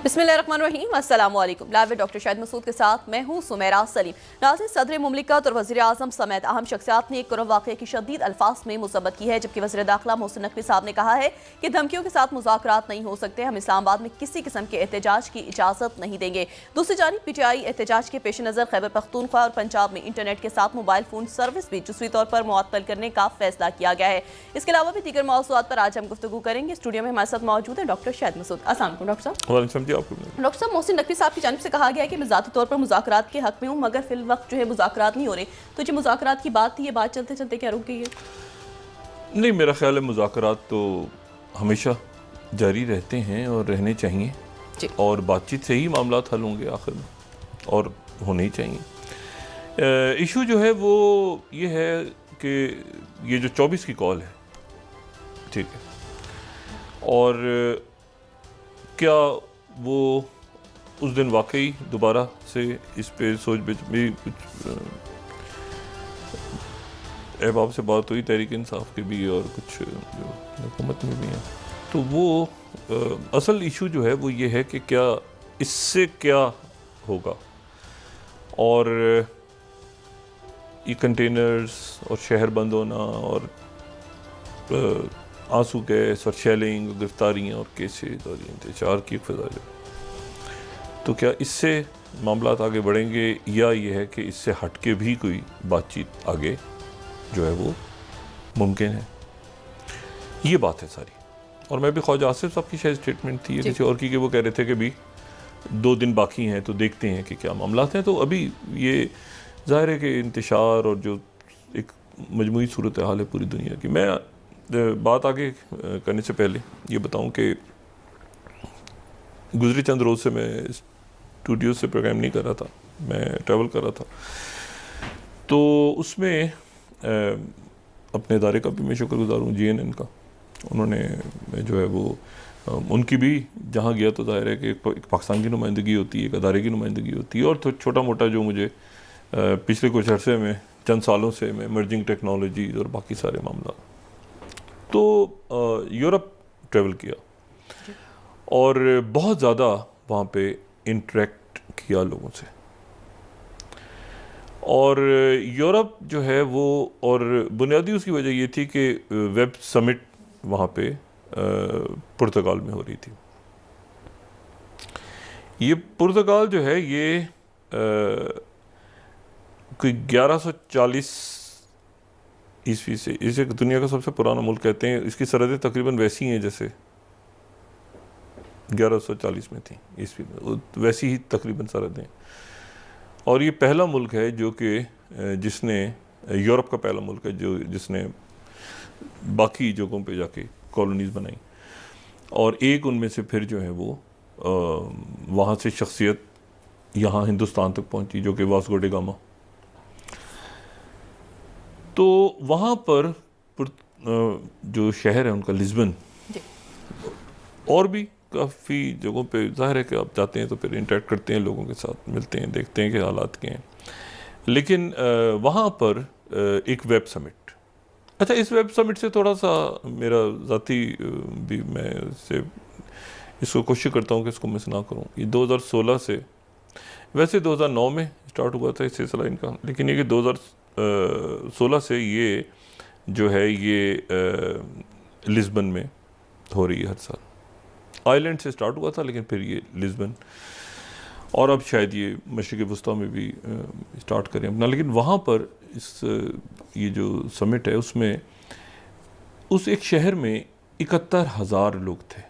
बिस्मिल्लाहिर्रहमानिर्रहीम, अस्सलामुअलैकुम। Live doctor Shahid Masood के साथ मैं हूँ सुमेरा सलीम। नाज़रीन, सदर मुमलिकत और वज़ीर आज़म समेत अहम शख्सियात ने कोरोना वाक़े की शदीद अल्फाज में मुसब्बत की है, जबकि वज़ीर दाखिला मोहसिन नकवी साहब ने कहा है कि धमकियों के साथ मुज़ाकरात नहीं हो सकते। हम इस्लामाबाद में किसी किस्म के एहतजाज की इजाज़त नहीं देंगे। दूसरी जानिब PTI एहतजाज के पेश नज़र खैबर पख्तूनख्वा और पंजाब में इंटरनेट के साथ मोबाइल फ़ोन सर्विस भी जुज़वी तौर पर मुअत्तल करने का फैसला किया गया है। इसके अलावा भी दीगर मौज़ूआत पर आज हम गुफ्तगू करेंगे। स्टूडियो में हमारे साथ मौजूद है डॉक्टर शाहिद मसूद। अस्सलाम वालेकुम डॉक्टर साहब। डॉक्टर साहब, मोहसिन नकवी साहब की जानिब से कहा गया है कि मैं ज़ाती तौर पर मुज़ाकरात के हक़ में हूँ, मगर फिल वक्त जो है मुज़ाकरात नहीं हो रहे। तो जो मुज़ाकरात की बात थी, ये बात चलते चलते क्या रुक गई है? नहीं, मेरा ख्याल है मुज़ाकरात तो हमेशा जारी रहते हैं और रहने चाहिए, और बातचीत से ही मामला हल होंगे आखिर में, और होने ही चाहिए। इशू जो है वो ये है कि ये जो 24 की कॉल है, ठीक है, और क्या वो उस दिन वाकई दोबारा से इस पे सोच भी कुछ अहबाब से बात हुई, तहरीक इंसाफ की भी और कुछ जो हुकूमत में भी हैं, तो वो असल इशू जो है वो ये है कि क्या इससे क्या होगा, और ये कंटेनर्स और शहर बंद होना और आंसू गैस और शेलिंग, गिरफ्तारियाँ और केसेस और इंतजार की फिजा जो, तो क्या इससे मामला आगे बढ़ेंगे, या ये है कि इससे हट के भी कोई बातचीत आगे जो है वो मुमकिन है? ये बात है सारी। और मैं भी ख्वाजा आसिफ साहब की शायद स्टेटमेंट थी किसी और की, कि वो कह रहे थे कि भी 2 दिन बाकी हैं तो देखते हैं कि क्या मामला हैं। तो अभी ये ज़ाहिर है कि इंतशार और जो एक मजमूई सूरत हाल है पूरी दुनिया की। मैं बात आगे करने से पहले ये बताऊं कि गुज़रे चंद रोज़ से मैं स्टूडियो से प्रोग्राम नहीं कर रहा था, मैं ट्रैवल कर रहा था, तो उसमें अपने इदारे का भी मैं शुक्रगुज़ार हूँ, GNN का। उन्होंने जो है वो उनकी भी जहाँ गया तो ज़ाहिर है कि एक पाकिस्तान की नुमाइंदगी होती है, एक अदारे की नुमाइंदगी होती है, और तो छोटा मोटा जो मुझे पिछले कुछ अरसे में, चंद सालों से मैं इमर्जिंग टेक्नोलॉजीज़ और बाकी सारे मामला, तो यूरोप ट्रैवल किया और बहुत ज़्यादा वहाँ पे इंटरेक्ट किया लोगों से। और यूरोप जो है वो, और बुनियादी उसकी वजह ये थी कि वेब समिट वहाँ पे पुर्तगाल में हो रही थी। ये पुर्तगाल जो है ये कोई 1140 ईस्वी से, इसे दुनिया का सबसे पुराना मुल्क कहते हैं। इसकी सरहदें तकरीबन वैसी हैं जैसे 1140 में थी ईस्वी में, वैसी ही तकरीबन सरहदें। और ये पहला मुल्क है जो कि जिसने, यूरोप का पहला मुल्क है जो जिसने बाकी जगहों पे जाके कॉलोनीज़ बनाई, और एक उनमें से फिर जो है वो वहाँ से शख्सियत यहाँ हिंदुस्तान तक पहुँची, जो कि वास्को डी गामा। तो वहाँ पर जो शहर है उनका लिस्बन, और भी काफ़ी जगहों पे ज़ाहिर है कि आप जाते हैं तो फिर इंटरेक्ट करते हैं लोगों के साथ, मिलते हैं, देखते हैं कि हालात क्या हैं। लेकिन वहाँ पर एक वेब समिट, अच्छा, इस वेब समिट से थोड़ा सा मेरा ज़ाती भी, मैं इसको कोशिश करता हूँ कि इसको मिस ना करूँ। ये 2016 से, वैसे 2009 में स्टार्ट हुआ था इस सिलसिला इनका, लेकिन ये कि 2016 से ये जो है ये लिस्बन में हो रही है हर साल। आइलैंड से स्टार्ट हुआ था, लेकिन फिर ये लिस्बन, और अब शायद ये मशरिक़ वस्ता में भी स्टार्ट करें अपना। लेकिन वहाँ पर ये जो समिट है उसमें, उस एक शहर में 71,000 लोग थे,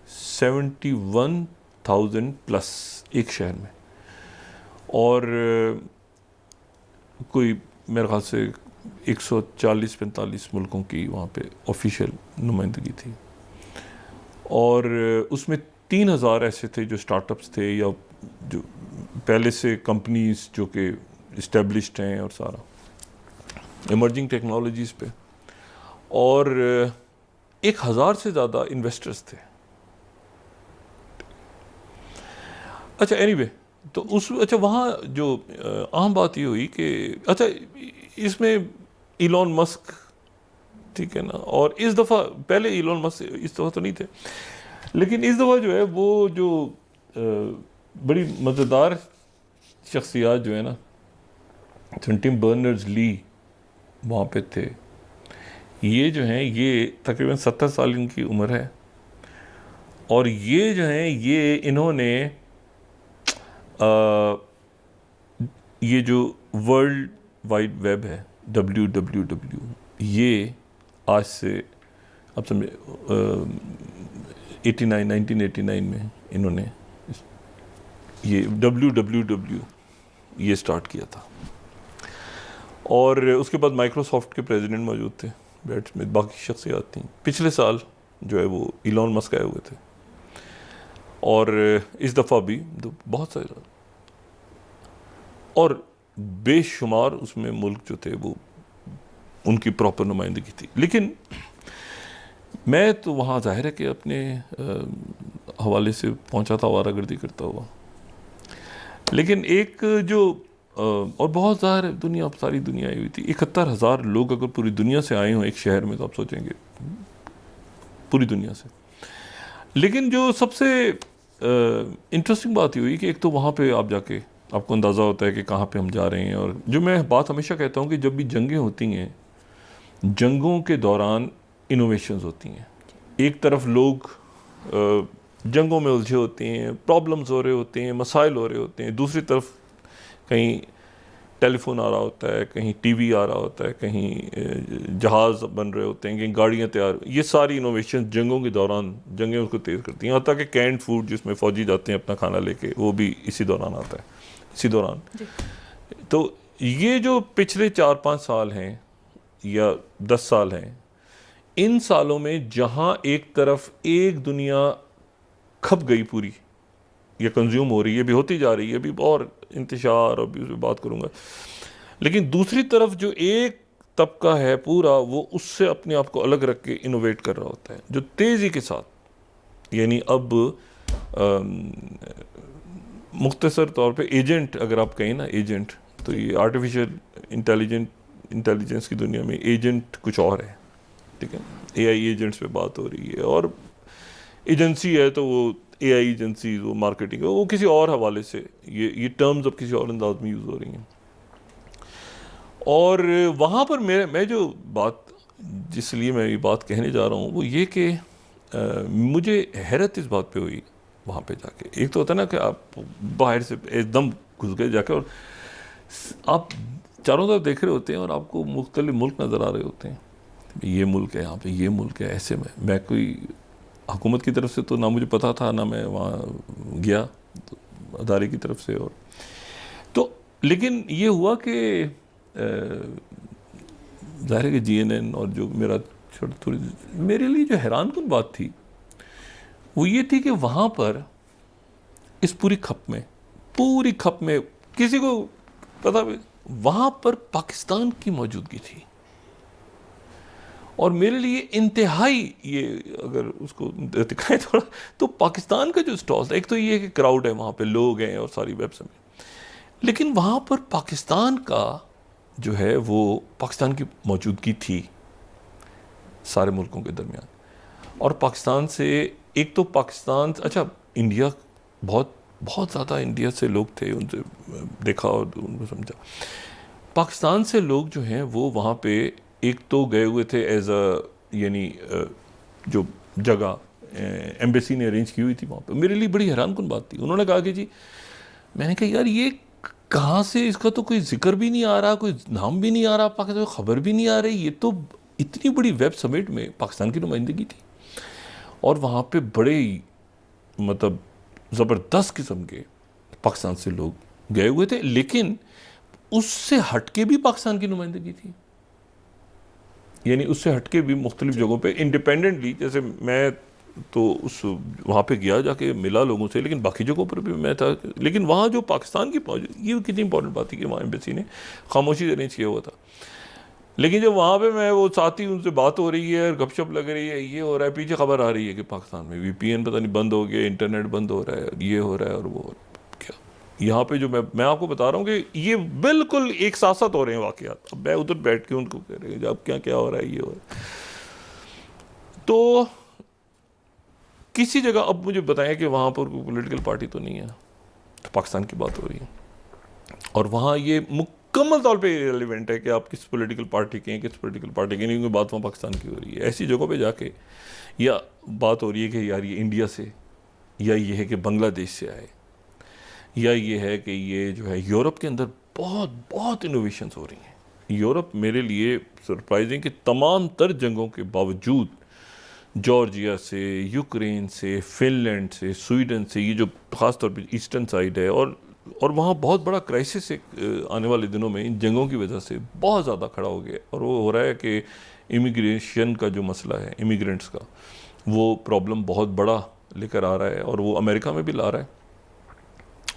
71,000 प्लस एक शहर में, और कोई मेरे ख्याल से 140-45 मुल्कों की वहाँ पे ऑफिशियल नुमाइंदगी थी, और उसमें 3,000 ऐसे थे जो स्टार्टअप्स थे या जो पहले से कंपनीज जो कि इस्टेब्लिश्ड हैं, और सारा इमर्जिंग टेक्नोलॉजीज़ पे, और 1,000 से ज़्यादा इन्वेस्टर्स थे। अच्छा, एनीवे, तो अच्छा, वहाँ जो आम बात ये हुई कि अच्छा, इसमें इलॉन मस्क, ठीक है ना, और इस दफ़ा, पहले इलॉन मस्क इस दफ़ा तो नहीं थे, लेकिन इस दफ़ा जो है वो जो बड़ी मज़ेदार शख्सियात जो है ना, टिम बर्नर्स ली वहाँ पे थे। ये जो हैं ये तकरीबन 70 साल इनकी उम्र है, और ये जो हैं ये इन्होंने ये जो वर्ल्ड वाइड वेब है WWW, ये आज से अब समझे 1989 में इन्होंने ये WWW ये स्टार्ट किया था। और उसके बाद माइक्रोसॉफ्ट के प्रेसिडेंट मौजूद थे, ब्रैड स्मिथ, बाकी शख्सियात थी। पिछले साल जो है वो इलॉन मस्क आए हुए थे, और इस दफ़ा भी बहुत सारे और बेशुमार उसमें मुल्क जो थे वो उनकी प्रॉपर नुमाइंदगी थी। लेकिन मैं तो वहाँ जाहिर है कि अपने हवाले से पहुँचा था आवारागर्दी करता हुआ। लेकिन एक जो और बहुत ज़्यादा दुनिया, सारी दुनिया आई हुई थी। 71,000 लोग अगर पूरी दुनिया से आए हों एक शहर में, तो आप सोचेंगे पूरी दुनिया से। लेकिन जो सबसे इंटरेस्टिंग बात ये हुई कि एक तो वहाँ पे आप जाके आपको अंदाज़ा होता है कि कहाँ पे हम जा रहे हैं। और जो मैं बात हमेशा कहता हूँ कि जब भी जंगें होती हैं, जंगों के दौरान इनोवेशंस होती हैं। एक तरफ लोग जंगों में उलझे होते हैं, प्रॉब्लम्स हो रहे होते हैं, मसाइल हो रहे होते हैं। दूसरी तरफ कहीं टेलीफोन आ रहा होता है, कहीं टीवी आ रहा होता है, कहीं जहाज़ बन रहे होते हैं, कहीं गाड़ियाँ तैयार। ये सारी इनोवेशन जंगों के दौरान, जंगें उसको तेज़ करती हैं। यहाँ तक कि कैंड फूड जिसमें फ़ौजी जाते हैं अपना खाना लेके, वो भी इसी दौरान आता है, इसी दौरान। तो ये जो पिछले 4-5 साल हैं या 10 साल हैं, इन सालों में जहाँ एक तरफ एक दुनिया खप गई पूरी, ये कंज्यूम हो रही है, भी होती जा रही है, भी और इंतशार और भी बात करूँगा। लेकिन दूसरी तरफ जो एक तबका है पूरा, वो उससे अपने आप को अलग रख के इनोवेट कर रहा होता है, जो तेज़ी के साथ। यानी अब मुख्तसर तौर पे एजेंट, अगर आप कहें ना एजेंट, तो ये आर्टिफिशियल इंटेलिजेंस की दुनिया में एजेंट कुछ और है, ठीक है। AI एजेंट्स पे बात हो रही है, और एजेंसी है तो वो AI एजेंसी, वो मार्केटिंग, वो किसी और हवाले से ये टर्म्स अब किसी और अंदाज में यूज़ हो रही हैं। और वहाँ पर मैं जो बात, जिसलिए मैं ये बात कहने जा रहा हूँ, वो ये कि मुझे हैरत इस बात पे हुई वहाँ पे जाके। एक तो होता है ना कि आप बाहर से एकदम घुस गए जाके, और आप चारों तरफ देख रहे होते हैं और आपको मुख्तलिफ मुल्क नज़र आ रहे होते हैं। ये मुल्क है, यहाँ पे ये मुल्क है। ऐसे में मैं कोई हुकूमत की तरफ से तो ना मुझे पता था, ना मैं वहाँ गया तो अदारे की तरफ से। और तो लेकिन ये हुआ कि ज़ाहिर है कि GNN और जो मेरा थोड़ी मेरे लिए जो हैरानकुन बात थी वो ये थी कि वहाँ पर इस पूरी खप में किसी को पता, वहाँ पर पाकिस्तान की मौजूदगी थी। और मेरे लिए इंतहाई, ये अगर उसको दिखाएं थोड़ा, तो पाकिस्तान का जो स्टॉल था, एक तो ये कि क्राउड है वहाँ पे, लोग हैं और सारी वेब में, लेकिन वहाँ पर पाकिस्तान का जो है वो पाकिस्तान की मौजूदगी थी सारे मुल्कों के दरमियान। और पाकिस्तान से एक तो पाकिस्तान, अच्छा इंडिया, बहुत बहुत ज़्यादा इंडिया से लोग थे, उनसे देखा और उनको समझा। पाकिस्तान से लोग जो हैं वो वहाँ पे एक तो गए हुए थे एज यानी जो जगह एम्बेसी ने अरेंज की हुई थी वहाँ पे। मेरे लिए बड़ी हैरानकुन बात थी। उन्होंने कहा कि जी, मैंने कहा यार ये कहाँ से, इसका तो कोई जिक्र भी नहीं आ रहा, कोई नाम भी नहीं आ रहा, पाकिस्तान को खबर भी नहीं आ रही। ये तो इतनी बड़ी वेब समिट में पाकिस्तान की नुमाइंदगी थी, और वहाँ पे बड़े मतलब ज़बरदस्त किस्म के पाकिस्तान से लोग गए हुए थे। लेकिन उससे हटके भी पाकिस्तान की नुमाइंदगी थी, यानी उससे हटके भी मुख्तलिफ जगहों पे इंडिपेंडेंटली। जैसे मैं तो उस वहाँ पे गया, जाके मिला लोगों से, लेकिन बाकी जगहों पर भी मैं था। लेकिन वहाँ जो पाकिस्तान की ये कितनी इंपॉर्टेंट बात थी कि वहाँ एम्बेसी ने खामोशी से अरेंज किया हुआ था। लेकिन जब वहाँ पे मैं वो साथी, उनसे बात हो रही है, गपशप लग रही है, ये हो रहा है, पीछे खबर आ रही है कि पाकिस्तान में VPN पता नहीं बंद हो गया, इंटरनेट बंद हो रहा है, ये हो रहा है और वो क्या। यहाँ पे जो मैं आपको बता रहा हूँ कि ये बिल्कुल एक साथ साथ हो रहे हैं वाक़यात। अब मैं उधर बैठ के उनको कह रहे हैं अब क्या क्या हो रहा है, ये हो रहा है। तो किसी जगह अब मुझे बताएं कि वहाँ पर कोई पॉलिटिकल पार्टी तो नहीं है, तो पाकिस्तान की बात हो रही है और वहाँ ये मुकम्मल तौर पे रिलेवेंट है कि आप किस पॉलिटिकल पार्टी के हैं, किस पॉलिटिकल पार्टी के नहीं, क्योंकि बात वहाँ पाकिस्तान की हो रही है। ऐसी जगहों पे जाके या बात हो रही है कि यार ये इंडिया से, या ये है कि बांग्लादेश से आए, या ये है कि ये जो है यूरोप के अंदर बहुत बहुत इनोवेशंस हो रही हैं। यूरोप मेरे लिए सरप्राइजिंग कि तमाम तर जंगों के बावजूद जॉर्जिया से, यूक्रेन से, फिनलैंड से, स्वीडन से, ये जो ख़ास तौर पे ईस्टर्न साइड है और वहाँ बहुत बड़ा क्राइसिस आने वाले दिनों में इन जंगों की वजह से बहुत ज़्यादा खड़ा हो गया। और वो हो रहा है कि इमिग्रेशन का जो मसला है, इमिग्रेंट्स का, वो प्रॉब्लम बहुत बड़ा लेकर आ रहा है और वो अमेरिका में भी ला रहा है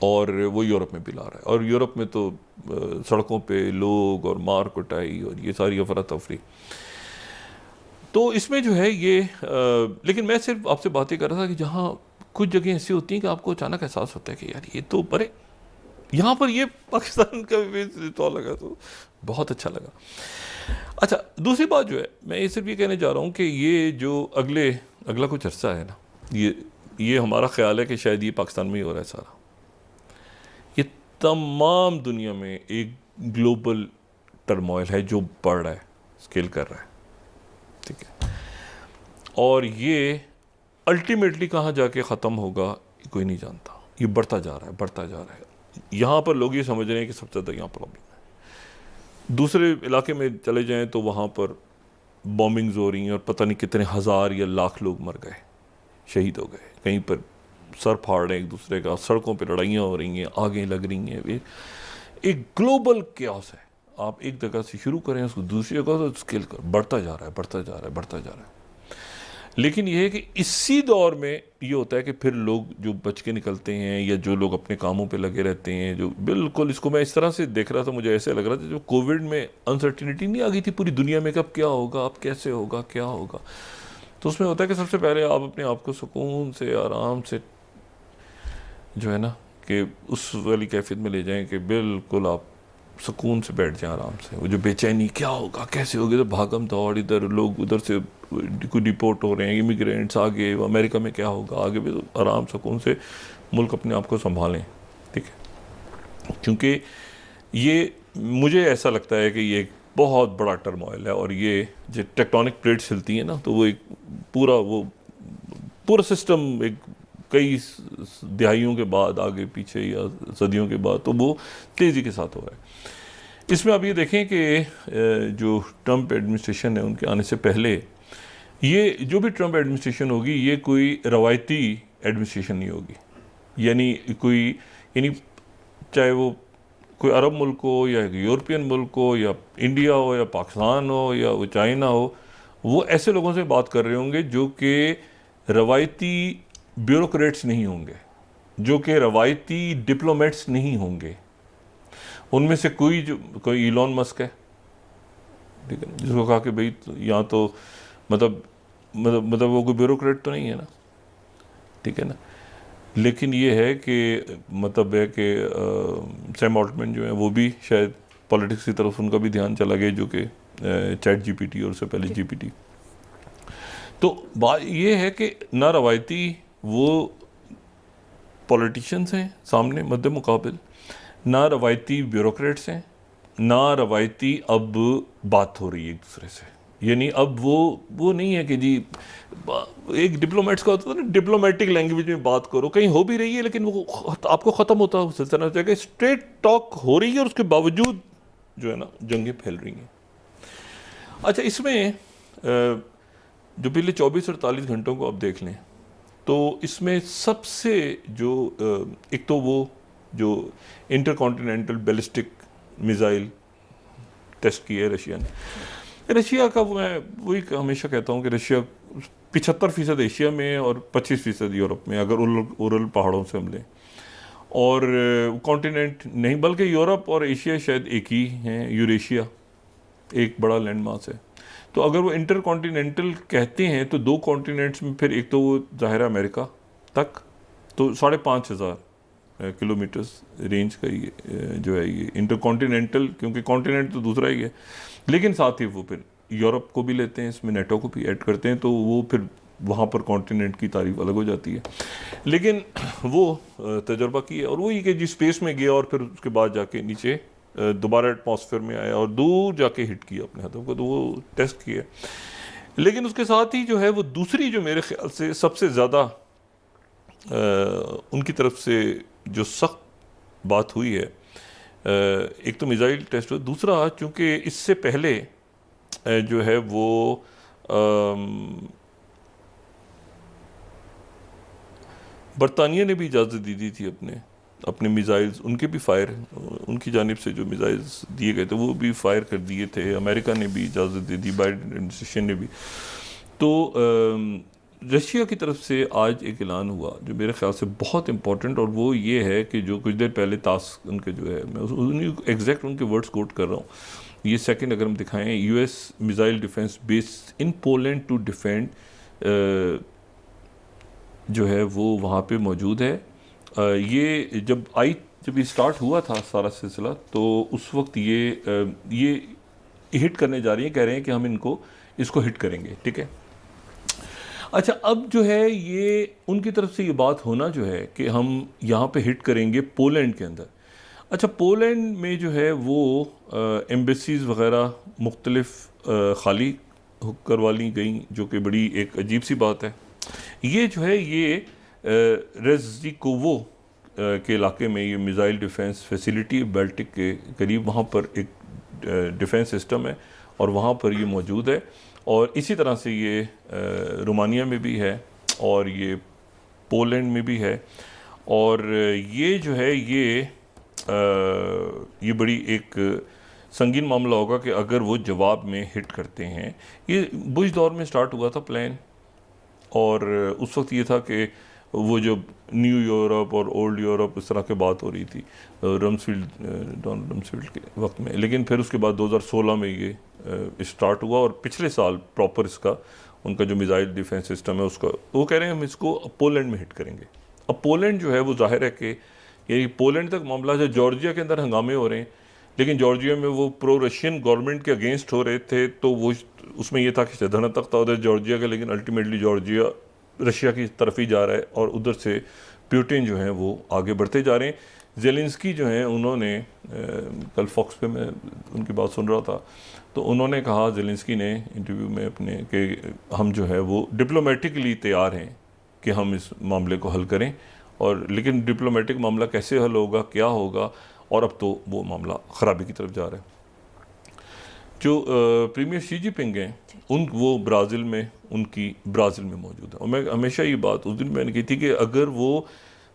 और वो यूरोप में भी ला रहा है। और यूरोप में तो सड़कों पे लोग और मार कुटाई और ये सारी अफरा तफरी। तो इसमें जो है ये लेकिन मैं सिर्फ आपसे बात ही कर रहा था कि जहाँ कुछ जगह ऐसी होती हैं कि आपको अचानक एहसास होता है कि यार ये तो बड़े, यहाँ पर ये पाकिस्तान का भी तो लगा, तो बहुत अच्छा लगा। अच्छा, दूसरी बात जो है, मैं ये सिर्फ ये कहने जा रहा हूँ कि ये जो अगला कुछ अरसा है ना, ये हमारा ख्याल है कि शायद ये पाकिस्तान में ही हो रहा है सारा। ये तमाम दुनिया में एक ग्लोबल टर्मोइल है जो बढ़ रहा है, स्केल कर रहा है, ठीक है। और ये अल्टीमेटली कहाँ जाके ख़त्म होगा कोई नहीं जानता। ये बढ़ता जा रहा है, बढ़ता जा रहा है। यहाँ पर लोग ये समझ रहे हैं कि सबसे ज़्यादा यहाँ प्रॉब्लम है। दूसरे इलाके में चले जाएं तो वहाँ पर बॉम्बिंग्स हो रही हैं और पता नहीं कितने हज़ार या लाख लोग मर गए, शहीद हो गए, कहीं पर सर फाड़ रहे हैं एक दूसरे का, सड़कों पे लड़ाइयाँ हो रही हैं, आगें लग रही हैं। एक ग्लोबल क्यास है। आप एक जगह से शुरू करें, उसको दूसरी जगह से स्केल कर बढ़ता जा रहा है, बढ़ता जा रहा है, बढ़ता जा रहा है। लेकिन यह है कि इसी दौर में ये होता है कि फिर लोग जो बच के निकलते हैं या जो लोग अपने कामों पे लगे रहते हैं, जो बिल्कुल, इसको मैं इस तरह से देख रहा था, मुझे ऐसे लग रहा था जो कोविड में अनसर्टिनिटी नहीं आ गई थी पूरी दुनिया में, कब क्या होगा, अब कैसे होगा, क्या होगा। तो उसमें होता है कि सबसे पहले आप अपने आप को सुकून से, आराम से जो है ना कि उस वाली कैफियत में ले जाएं कि बिल्कुल आप सुकून से बैठ जाएं आराम से। वो जो बेचैनी, क्या होगा, कैसे होगा, तो भागम दौड़, इधर लोग उधर से कोई डिपोर्ट हो रहे हैं, इमिग्रेंट्स आगे, अमेरिका में क्या होगा, आगे भी तो आराम सुकून से मुल्क अपने आप को संभालें, ठीक है। क्योंकि ये मुझे ऐसा लगता है कि ये एक बहुत बड़ा टर्मोइल है और ये जो टेक्टोनिक प्लेट्स हिलती हैं ना, तो वो एक पूरा सिस्टम एक कई दहाइयों के बाद, आगे पीछे या सदियों के बाद, तो वो तेज़ी के साथ हो रहा है। इसमें आप ये देखें कि जो ट्रंप एडमिनिस्ट्रेशन है, उनके आने से पहले ये जो भी ट्रंप एडमिनिस्ट्रेशन होगी, ये कोई रवायती एडमिनिस्ट्रेशन नहीं होगी। यानी चाहे वो कोई अरब मुल्क हो या यूरोपियन मुल्क हो या इंडिया हो या पाकिस्तान हो या वो चाइना हो, वो ऐसे लोगों से बात कर रहे होंगे जो कि रवायती ब्यूरोक्रेट्स नहीं होंगे, जो कि रवायती डिप्लोमेट्स नहीं होंगे। उनमें से कोई इलॉन मस्क है, ठीक है, जिसको कहा कि भाई यहाँ तो मतलब वो कोई ब्यूरोक्रेट तो नहीं है ना, ठीक है ना। लेकिन ये है कि मतलब है कि सैम ऑल्टमैन जो है वो भी शायद पॉलिटिक्स की तरफ उनका भी ध्यान चला गया, जो कि चैट जीपीटी और उससे पहले जीपीटी। तो बात ये है कि ना रवायती वो पॉलिटिशियंस हैं सामने मद्दे मुकाबिल, ना रवायती ब्यूरोक्रेट्स हैं, ना रवायती अब बात हो रही है एक दूसरे से। यानी अब वो नहीं है कि जी एक डिप्लोमेट्स का होता है ना, डिप्लोमेटिक लैंग्वेज में बात करो, कहीं हो भी रही है लेकिन वो आपको ख़त्म होता है सिलसिला जगह, स्ट्रेट टॉक हो रही है और उसके बावजूद जो है ना जंगें फैल रही हैं। अच्छा, इसमें जो पिछले 24-48 घंटों को आप देख लें तो इसमें सबसे जो एक तो वो जो इंटरकॉन्टिनेंटल बैलिस्टिक मिसाइल टेस्ट की है रशिया का, मैं वही हमेशा कहता हूँ कि रशिया 75% एशिया में और 25% यूरोप में, अगर उरल पहाड़ों से हम लें। और कॉन्टिनेंट नहीं बल्कि यूरोप और एशिया शायद एक ही हैं, यूरेशिया एक बड़ा लैंड मास है। तो अगर वो इंटरकॉन्टिनेंटल कहते हैं तो 2 कॉन्टिनेंट्स में फिर एक तो वो ज़ाहिर है अमेरिका तक, तो 5,500 किलोमीटर्स रेंज का ये जो है ये इंटरकॉन्टिनेंटल, क्योंकि कॉन्टिनेंट तो दूसरा ही है। लेकिन साथ ही वो फिर यूरोप को भी लेते हैं, इसमें नेटो को भी ऐड करते हैं, तो वो फिर वहाँ पर कॉन्टिनेंट की तारीफ अलग हो जाती है। लेकिन वो तजर्बा किया और वही कि जिस स्पेस में गया और फिर उसके बाद जाके नीचे दोबारा एटमॉस्फेयर में आया और दूर जाके हिट किया अपने हाथों को, तो वो टेस्ट किया। लेकिन उसके साथ ही जो है वो दूसरी जो मेरे ख्याल से सबसे ज़्यादा उनकी तरफ से जो सख्त बात हुई है, एक तो मिसाइल टेस्ट हुआ, दूसरा चूँकि इससे पहले जो है वो बरतानिया ने भी इजाज़त दी थी अपने मिसाइल्स, उनके भी फायर, उनकी जानिब से जो मिसाइल्स दिए गए थे वो भी फायर कर दिए थे। अमेरिका ने भी इजाज़त दे दी, बाइडेन एडमिनिस्ट्रेशन ने भी। तो रशिया की तरफ से आज एक ऐलान हुआ जो मेरे ख्याल से बहुत इंपॉर्टेंट, और वो ये है कि जो कुछ देर पहले तास उनके जो है, मैं एग्जैक्ट उनके वर्ड्स कोट कर रहा हूँ, ये सेकंड अगर हम दिखाएं, US missile defence base in Poland to defend जो है वो वहाँ पे मौजूद है। ये जब ये स्टार्ट हुआ था सारा सिलसिला, तो उस वक्त ये हिट करने जा रही हैं, कह रहे हैं कि हम इसको हिट करेंगे, ठीक है। अच्छा, अब जो है ये उनकी तरफ से ये बात होना जो है कि हम यहाँ पे हिट करेंगे पोलैंड के अंदर। अच्छा, पोलैंड में जो है वो एम्बेसीज़ वगैरह मुख्तलिफ खाली करवा ली गई, जो कि बड़ी एक अजीब सी बात है। ये जो है ये रेज़िकोवो के इलाके में ये मिसाइल डिफेंस फैसिलिटी बाल्टिक के करीब, वहाँ पर एक डिफेंस सिस्टम है और वहाँ पर ये मौजूद है। और इसी तरह से ये रोमानिया में भी है और ये पोलैंड में भी है। और ये जो है ये बड़ी एक संगीन मामला होगा कि अगर वो जवाब में हिट करते हैं। ये बुश दौर में स्टार्ट हुआ था प्लान, और उस वक्त ये था कि वो जो न्यू यूरोप और ओल्ड यूरोप इस तरह की बात हो रही थी डोनाल्ड रम्सफील्ड के वक्त में। लेकिन फिर उसके बाद 2016 में ये स्टार्ट हुआ और पिछले साल प्रॉपर इसका उनका जो मिसाइल डिफेंस सिस्टम है उसका, वो कह रहे हैं हम इसको पोलैंड में हिट करेंगे। अब पोलैंड जो है वो जाहिर है कि ये पोलैंड तक मामला जो जॉर्जिया के अंदर हंगामे हो रहे हैं, लेकिन जॉर्जिया में वो प्रो रशियन गवर्नमेंट के अगेंस्ट हो रहे थे, तो वो उसमें ये था कि धरना तख्ता उधर जॉर्जिया का, लेकिन अल्टीमेटली जॉर्जिया रशिया की तरफ ही जा रहा है और उधर से पुतिन जो है वो आगे बढ़ते जा रहे हैं। ज़ेलेंस्की जो हैं उन्होंने कल फॉक्स पे मैं उनकी बात सुन रहा था, तो उन्होंने कहा ज़ेलेंस्की ने इंटरव्यू में अपने कि हम जो है वो डिप्लोमेटिकली तैयार हैं कि हम इस मामले को हल करें, और लेकिन डिप्लोमेटिक मामला कैसे हल होगा, क्या होगा, और अब तो वो मामला ख़राबी की तरफ जा रहा है। जो प्रीमियर शी जिनपिंग हैं वो ब्राज़ील में मौजूद है। और मैं हमेशा ये बात उस दिन मैंने की थी कि अगर वो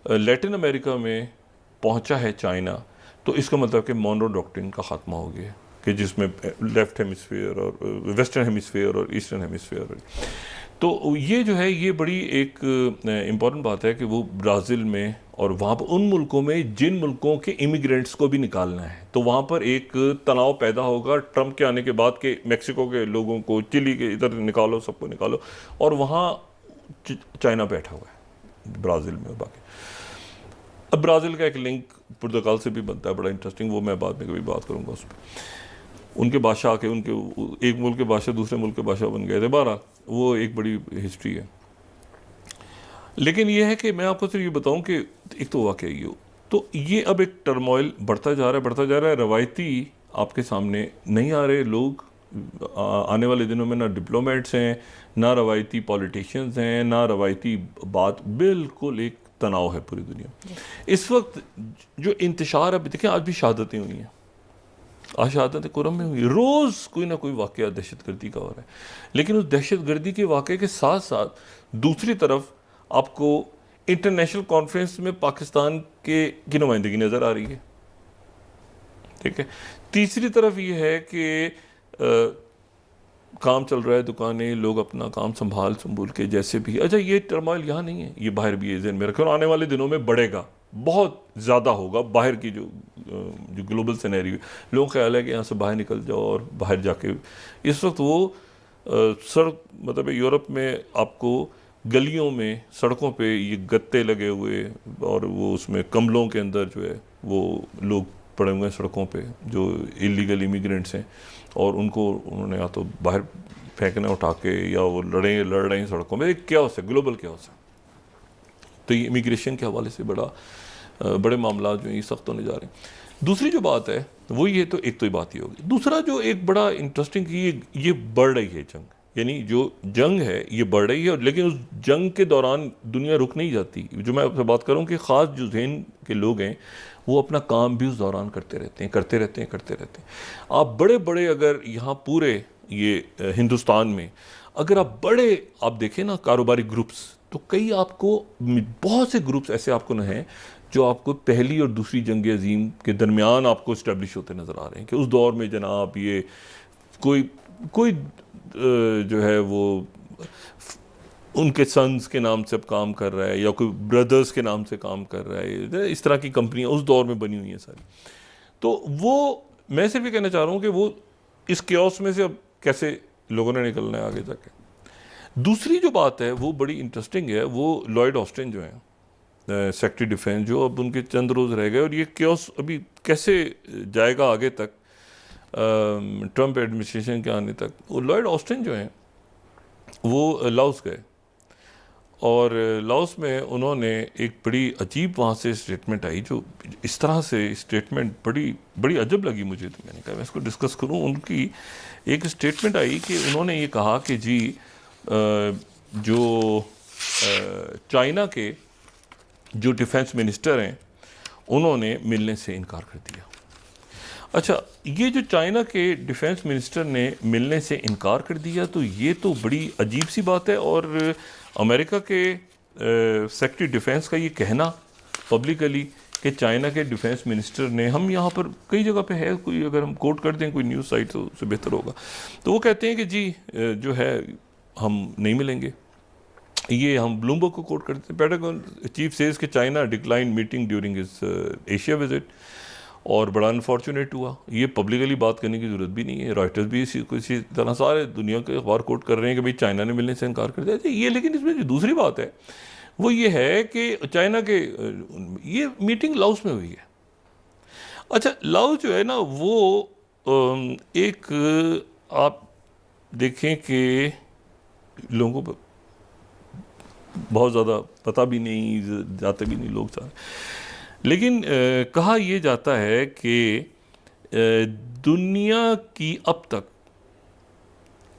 लैटिन अमेरिका में पहुंचा है चाइना, तो इसका मतलब कि मोनरो डॉक्ट्रिन का ख़ात्मा हो गया, कि जिसमें लेफ्ट हेमिस्फीयर और वेस्टर्न हेमिस्फीयर और ईस्टर्न हेमिस्फीयर। तो ये जो है ये बड़ी एक इम्पॉर्टेंट बात है कि वो ब्राज़ील में और वहाँ पर उन मुल्कों में जिन मुल्कों के इमिग्रेंट्स को भी निकालना है, तो वहाँ पर एक तनाव पैदा होगा ट्रंप के आने के बाद के मैक्सिको के लोगों को, चिली के इधर निकालो, सबको निकालो, और वहाँ चाइना बैठा हुआ है ब्राज़ील में। बाकी अब ब्राज़ील का एक लिंक पुर्तगाल से भी बनता है, बड़ा इंटरेस्टिंग, वो मैं बाद में कभी बात करूँगा उस पर। उनके बादशाह के उनके एक मुल्क के बादशाह दूसरे मुल्क के बादशाह बन गए थे, 12, वो एक बड़ी हिस्ट्री है। लेकिन ये है कि मैं आपको सिर्फ ये बताऊं कि एक तो वाकई ये, तो ये अब एक टर्मोइल बढ़ता जा रहा है। रवायती आपके सामने नहीं आ रहे लोग आने वाले दिनों में, ना डिप्लोमेट्स हैं, ना रवायती पॉलिटिशियंस हैं, ना रवायती बात, बिल्कुल एक तनाव है पूरी दुनिया इस वक्त। जो इंतशार अब देखें, आज भी शहादतें हुई हैं, आज शहादत कुरम में हुई, रोज़ कोई ना कोई वाक़या दहशतगर्दी का हो रहा है। लेकिन उस दहशतगर्दी के वाक़े के साथ साथ दूसरी तरफ आपको इंटरनेशनल कॉन्फ्रेंस में पाकिस्तान की नुमाइंदगी नज़र आ रही है, ठीक है। तीसरी तरफ ये है कि काम चल रहा है, दुकानें, लोग अपना काम संभूल के जैसे भी। अच्छा, ये टर्मोइल यहाँ नहीं है, ये बाहर भी है, ज़हन में रखें, और आने वाले दिनों में बढ़ेगा, बहुत ज़्यादा होगा। बाहर की जो ग्लोबल सिनेरियो, लोगों का ख्याल है कि यहाँ से बाहर निकल जाओ और बाहर जाके, इस वक्त वो सड़क, मतलब यूरोप में आपको गलियों में, सड़कों पे ये गत्ते लगे हुए, और वो उसमें कमलों के अंदर जो है वो लोग पड़े हुए हैं सड़कों पे जो इलीगल इमिग्रेंट्स हैं, और उनको उन्होंने या तो बाहर फेंकना उठा के, या वो लड़ रहे हैं सड़कों में। एक क्या है, ग्लोबल क्या है। तो ये इमिग्रेशन के हवाले से बड़े मामला जो ये सख्त होने जा रहे हैं। दूसरी जो बात है वो ये, तो एक तो ये बात ही होगी। दूसरा जो एक बड़ा इंटरेस्टिंग कि ये बढ़ रही है जंग, यानी जो जंग है ये बढ़ रही है, और लेकिन उस जंग के दौरान दुनिया रुक नहीं जाती। जो मैं आपसे बात करूँ कि ख़ास जो जहन के लोग हैं वो अपना काम भी उस दौरान करते रहते हैं। आप बड़े अगर यहाँ पूरे ये हिंदुस्तान में अगर आप देखें ना कारोबारी ग्रुप्स, तो कई आपको बहुत से ग्रुप्स ऐसे आपको न हैं जो आपको पहली और दूसरी जंग अजीम के दरमियान आपको इस्टेब्लिश होते नज़र आ रहे हैं, कि उस दौर में जनाब ये कोई जो है वो उनके सन्स के नाम से अब काम कर रहा है, या कोई ब्रदर्स के नाम से काम कर रहा है। इस तरह की कंपनियां उस दौर में बनी हुई हैं सारी। तो वो मैं सिर्फ ये कहना चाह रहा हूँ कि वो इस क्योस में से अब कैसे लोगों ने निकलना है आगे जाके। दूसरी जो बात है वो बड़ी इंटरेस्टिंग है, वो लॉयड ऑस्टिन जो हैं सेक्रेटरी डिफेंस, जो अब उनके चंद रोज़ रह गए, और ये क्योस अभी कैसे जाएगा आगे तक ट्रंप एडमिनिस्ट्रेशन के आने तक। वो लॉयड ऑस्टिन जो हैं वो लाओस गए, और लाओस में उन्होंने एक बड़ी अजीब वहाँ से स्टेटमेंट आई, जो इस तरह से स्टेटमेंट बड़ी अजब लगी मुझे। तो मैंने कहा मैं इसको डिस्कस करूँ। उनकी एक स्टेटमेंट आई कि उन्होंने ये कहा कि जी जो चाइना के जो डिफेंस मिनिस्टर हैं उन्होंने मिलने से इनकार कर दिया। अच्छा, ये जो चाइना के डिफेंस मिनिस्टर ने मिलने से इनकार कर दिया, तो ये तो बड़ी अजीब सी बात है। और अमेरिका के सेक्रेटरी डिफेंस का ये कहना पब्लिकली कि चाइना के डिफेंस मिनिस्टर ने, हम यहाँ पर कई जगह पे है, कोई अगर हम कोट कर दें कोई न्यूज़ साइट तो उससे बेहतर होगा, तो वो कहते हैं कि जी जो है हम नहीं मिलेंगे। ये हम ब्लूमबर्ग को कोट करते हैं। पेंटागन चीफ सेज कि China decline meeting during his Asia visit, और बड़ा अनफॉर्चुनेट हुआ। ये पब्लिकली बात करने की ज़रूरत भी नहीं है, रॉयटर्स भी इसी तरह सारे दुनिया के अखबार कोट कर रहे हैं कि भाई चाइना ने मिलने से इनकार कर दिया ये। लेकिन इसमें जो दूसरी बात है वो ये है कि चाइना के ये मीटिंग लाओस में हुई है। अच्छा, लाओस जो है ना वो एक आप देखें कि लोगों को बहुत ज़्यादा पता भी नहीं, जाते भी नहीं लोग सारे, लेकिन कहा यह जाता है कि दुनिया की अब तक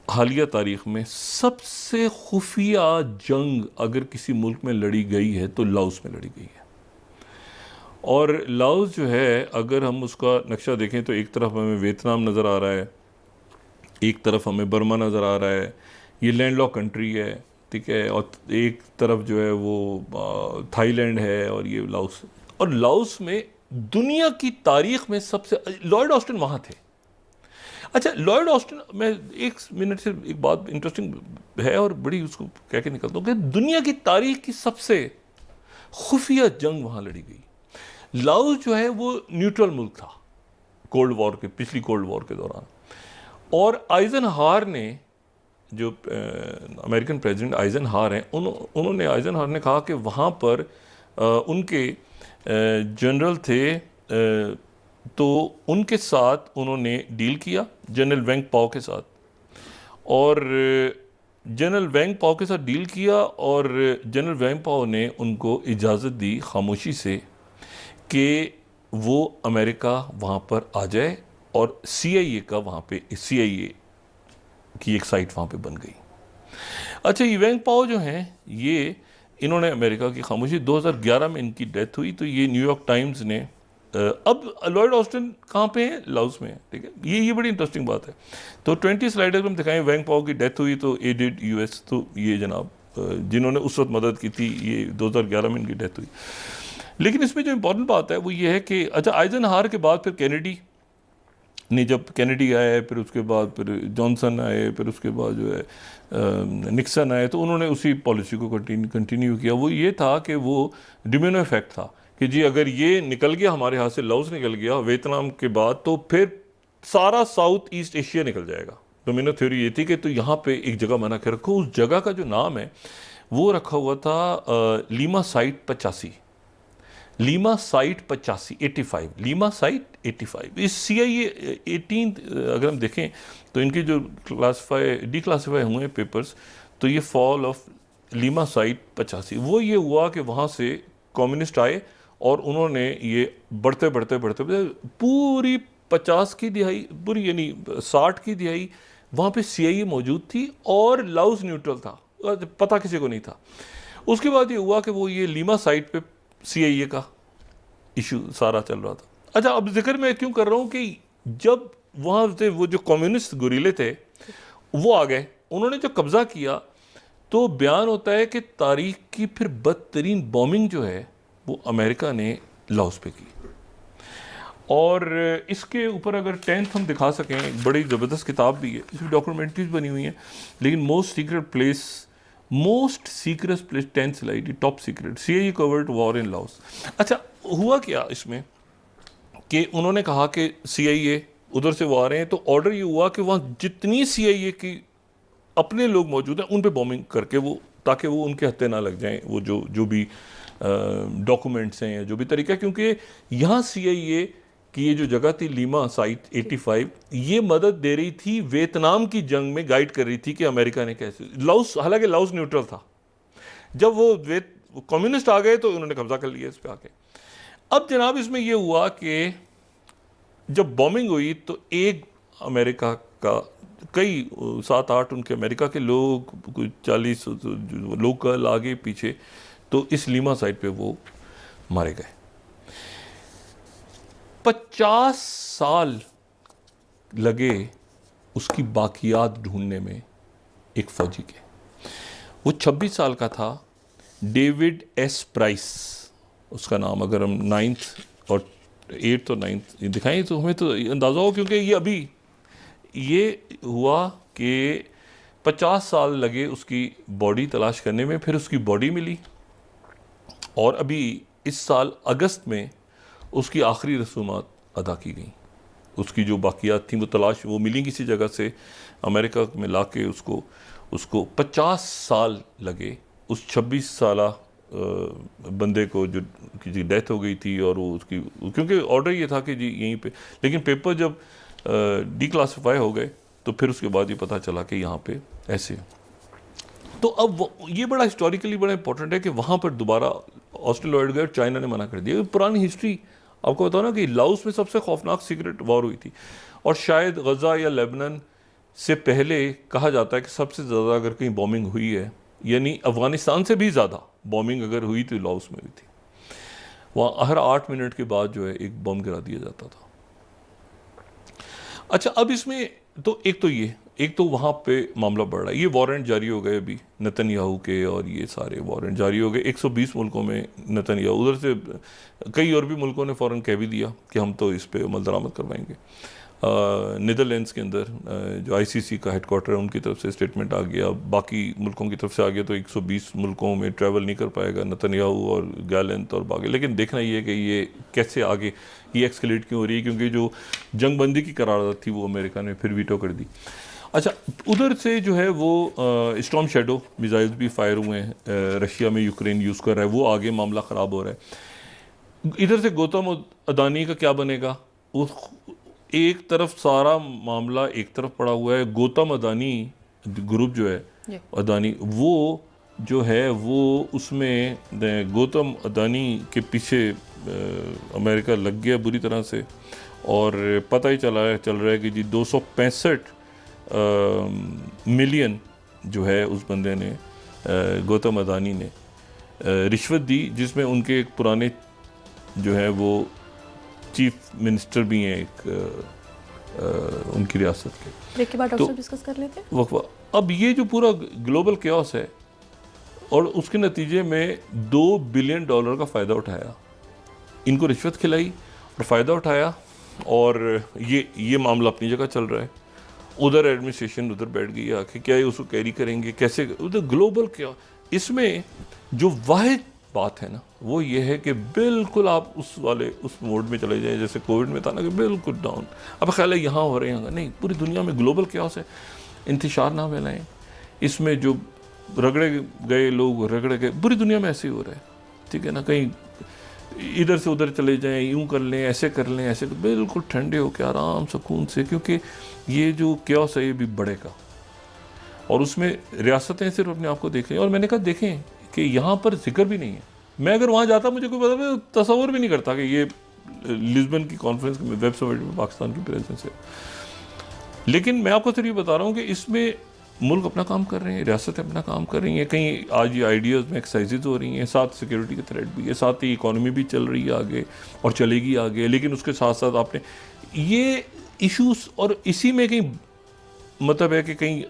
हालिया तारीख़ में सबसे खुफिया जंग अगर किसी मुल्क में लड़ी गई है तो लाओस में लड़ी गई है। और लाओस जो है अगर हम उसका नक्शा देखें तो एक तरफ हमें वियतनाम नज़र आ रहा है, एक तरफ हमें बर्मा नज़र आ रहा है, ये लैंडलॉक कंट्री है, ठीक है, और एक तरफ जो है वो थाईलैंड है, और ये लाओस। और लाओस में दुनिया की तारीख में सबसे, लॉयड ऑस्टिन वहाँ थे। अच्छा, लॉयड ऑस्टिन, मैं एक मिनट से एक बात इंटरेस्टिंग है और बड़ी उसको कह के निकलता हूँ कि दुनिया की तारीख की सबसे खुफिया जंग वहाँ लड़ी गई। लाओस जो है वो न्यूट्रल मुल्क था कोल्ड वॉर के, पिछली कोल्ड वॉर के दौरान, और आइजनहावर ने, जो अमेरिकन प्रेसिडेंट आइजनहावर हैं, उन्होंने आइजनहावर ने कहा कि वहाँ पर उनके जनरल थे, तो उनके साथ उन्होंने डील किया जनरल वेंग पाओ के साथ, और जनरल वेंग पाओ के साथ डील किया, और जनरल वेंग पाओ ने उनको इजाज़त दी खामोशी से कि वो अमेरिका वहाँ पर आ जाए, और CIA का वहाँ पे CIA की एक साइट वहाँ पे बन गई। अच्छा, ये वेंग पाओ जो हैं ये, इन्होंने अमेरिका की खामोशी, 2011 में इनकी डेथ हुई, तो ये न्यूयॉर्क टाइम्स ने, अब लॉयड ऑस्टिन कहाँ पे हैं? लाओस में है, ठीक है। ये बड़ी इंटरेस्टिंग बात है। तो 20 स्लाइडर में हम दिखाएं, वेंग पाओ की डेथ हुई तो एडेड US, तो ये जनाब जिन्होंने उस वक्त मदद की थी, ये 2011 में इनकी डेथ हुई। लेकिन इसमें जो इम्पोर्टेंट बात है वो ये है कि अच्छा, आइजनहावर के बाद फिर कैनेडी ने, जब कैनेडी आए, फिर उसके बाद फिर जॉनसन आए, फिर उसके बाद जो है निक्सन आए, तो उन्होंने उसी पॉलिसी को कंटिन्यू किया। वो ये था कि वो डोमिनो इफेक्ट था कि जी अगर ये निकल गया हमारे हाथ से, लाओस निकल गया वियतनाम के बाद, तो फिर सारा साउथ ईस्ट एशिया निकल जाएगा। डोमिनो थ्योरी ये थी कि तो यहाँ पे एक जगह बना के रखो। उस जगह का जो नाम है वो रखा हुआ था Lima site 85। Lima site 85 Lima site 85 इस CIA 18 अगर हम देखें तो इनके जो डिक्लासिफाई हुए पेपर्स, तो ये फॉल ऑफ लीमा साइट 85 वो ये हुआ कि वहाँ से कम्युनिस्ट आए और उन्होंने ये बढ़ते बढ़ते बढ़ते बढ़ते पूरी 50 की दिहाई, पूरी यानी 60 की दिहाई वहाँ पे CIA मौजूद थी और लाउस न्यूट्रल था, पता किसी को नहीं था। उसके बाद ये हुआ कि वो ये लीमा साइट पे CIA का इशू सारा चल रहा था। अच्छा, अब जिक्र मैं क्यों कर रहा हूँ कि जब वहाँ से वो जो कम्युनिस्ट गुरीले थे वो आ गए, उन्होंने जो कब्ज़ा किया, तो बयान होता है कि तारीख की फिर बदतरीन बॉम्बिंग जो है वो अमेरिका ने लाओस पे की। और इसके ऊपर अगर 10th हम दिखा सकें, एक बड़ी ज़बरदस्त किताब भी है, इसमें डॉक्यूमेंट्रीज बनी हुई हैं, लेकिन most secret place 10th slide, top secret CIA covered war in Laos. अच्छा, हुआ क्या इसमें कि उन्होंने कहा कि CIA उधर से वो आ रहे हैं, तो ऑर्डर ये हुआ कि वहाँ जितनी CIA की अपने लोग मौजूद हैं उन पे बॉम्बिंग करके वो, ताकि वो उनके हत्थे ना लग जाएं, वो जो भी डॉक्यूमेंट्स हैं या जो भी तरीका, क्योंकि यहाँ CIA की ये जो जगह थी लीमा साइट 85, ये मदद दे रही थी वियतनाम की जंग में, गाइड कर रही थी कि अमेरिका ने कैसे, लाओस हालांकि लाओस न्यूट्रल था, जब वो कम्युनिस्ट आ गए तो उन्होंने कब्जा कर लिया इस पे आके। अब जनाब इसमें ये हुआ कि जब बॉम्बिंग हुई तो एक अमेरिका का कई 7-8 उनके अमेरिका के लोग, कोई 40 लोकल आगे पीछे, तो इस लीमा साइट पे वो मारे गए। 50 साल लगे उसकी बाकियात ढूंढने में एक फौजी के। वो 26 साल का था, डेविड एस प्राइस उसका नाम। अगर हम 9th और 8th और 9th दिखाएं तो हमें तो अंदाज़ा हो, क्योंकि ये अभी ये हुआ कि 50 साल लगे उसकी बॉडी तलाश करने में, फिर उसकी बॉडी मिली और अभी इस साल अगस्त में उसकी आखिरी रसूमात अदा की गई। उसकी जो बाकियात थी वो मिली किसी जगह से, अमेरिका में लाके उसको 50 साल लगे उस 26 साला बंदे को जो की डेथ हो गई थी। और वो उसकी, क्योंकि ऑर्डर ये था कि जी यहीं पे, लेकिन पेपर जब डिक्लासिफाई हो गए तो फिर उसके बाद ये पता चला कि यहाँ पे ऐसे। तो अब ये बड़ा हिस्टोरिकली बड़ा इंपॉर्टेंट है कि वहाँ पर दोबारा ऑस्ट्रेलिया लड़ गए, चाइना ने मना कर दिया। पुरानी हिस्ट्री आपको बताओ ना कि लाओस में सबसे खौफनाक सीक्रेट वॉर हुई थी, और शायद गज़ा या लेबनान से पहले कहा जाता है कि सबसे ज़्यादा अगर कहीं बॉम्बिंग हुई है, यानी अफ़गानिस्तान से भी ज़्यादा बॉम्बिंग अगर हुई तो लाओस में हुई थी। वहाँ हर 8 मिनट के बाद जो है एक बम गिरा दिया जाता था। अच्छा, अब इसमें तो एक तो वहाँ पे मामला बढ़ रहा है, ये वारंट जारी हो गए अभी नेतन्याहू के, और ये सारे वारंट जारी हो गए 120 मुल्कों में। नेतन्याहू उधर से कई और भी मुल्कों ने फ़ौरन कह भी दिया कि हम तो इस पे अमल दरामद करवाएंगे। नीदरलैंड्स के अंदर जो ICC का हेडक्वार्टर है उनकी तरफ से स्टेटमेंट आ गया, बाकी मुल्कों की तरफ से आ गया, तो 120 मुल्कों में ट्रैवल नहीं कर पाएगा नेतन्याहू और गैलेंट और बाकी। लेकिन देखना ये है कि ये कैसे आगे ये एक्सकेलेट क्यों हो रही है, क्योंकि जो जंगबंदी की करारदाद थी वो अमेरिका ने फिर वीटो कर दी। अच्छा, उधर से जो है वो स्टॉर्म शैडो मिसाइल्स भी फायर हुए हैं, रशिया में यूक्रेन यूज़ कर रहा है, वो आगे मामला ख़राब हो रहा है। इधर से गौतम अदानी का क्या बनेगा? एक तरफ सारा मामला एक तरफ पड़ा हुआ है, गौतम अदानी ग्रुप जो है अदानी, वो जो है वो उसमें गौतम अदानी के पीछे अमेरिका लग गया बुरी तरह से, और पता ही चल रहा है कि जी 265 मिलियन जो है उस बंदे ने, गौतम अदानी ने रिश्वत दी, जिसमें उनके एक पुराने जो है वो चीफ मिनिस्टर भी हैं एक उनकी रियासत के। ब्रेक के बाद डॉक्टर डिस्कस कर लेते हैं। अब ये जो पूरा ग्लोबल केओस है, और उसके नतीजे में $2 बिलियन का फ़ायदा उठाया, इनको रिश्वत खिलाई और फ़ायदा उठाया, और ये मामला अपनी जगह चल रहा है। उधर एडमिनिस्ट्रेशन उधर बैठ गई आके, क्या ये उसको कैरी करेंगे, कैसे उधर ग्लोबल क्या। इसमें जो वाहिद बात है ना वो ये है कि बिल्कुल आप उस मोड में चले जाएं जैसे कोविड में था ना, कि बिल्कुल डाउन। अब ख्याल है यहाँ हो रहे हैं, नहीं, पूरी दुनिया में ग्लोबल केओस है, इंतशार ना फैलाएं। इसमें जो रगड़े गए लोग रगड़े गए, पूरी दुनिया में ऐसे ही हो रहा है, ठीक है ना। कहीं इधर से उधर चले जाएं, यूं कर लें, ऐसे कर लें, ऐसे बिल्कुल ठंडे होकर आराम सुकून से, क्योंकि ये जो क्योस है ये भी बढ़ेगा और उसमें रियासतें सिर्फ अपने आप को देखें। और मैंने कहा देखें कि यहाँ पर जिक्र भी नहीं है। मैं अगर वहाँ जाता मुझे कोई पता, मैं तस्वर भी नहीं करता कि ये लिस्बन की कॉन्फ्रेंस में, वेब समिट में पाकिस्तान की प्रेजेंस है। लेकिन मैं आपको सिर्फ ये बता रहा हूँ कि इसमें मुल्क अपना काम कर रहे हैं, रियासतें अपना काम कर रही हैं, कहीं आज ये आइडियाज़ में एक्सरसाइजेज हो रही हैं, साथ सिक्योरिटी का थ्रेट भी है, साथ ही इकॉनमी भी चल रही है आगे और चलेगी आगे। लेकिन उसके साथ साथ आपने ये इश्यूज, और इसी में कहीं मतलब है कि कहीं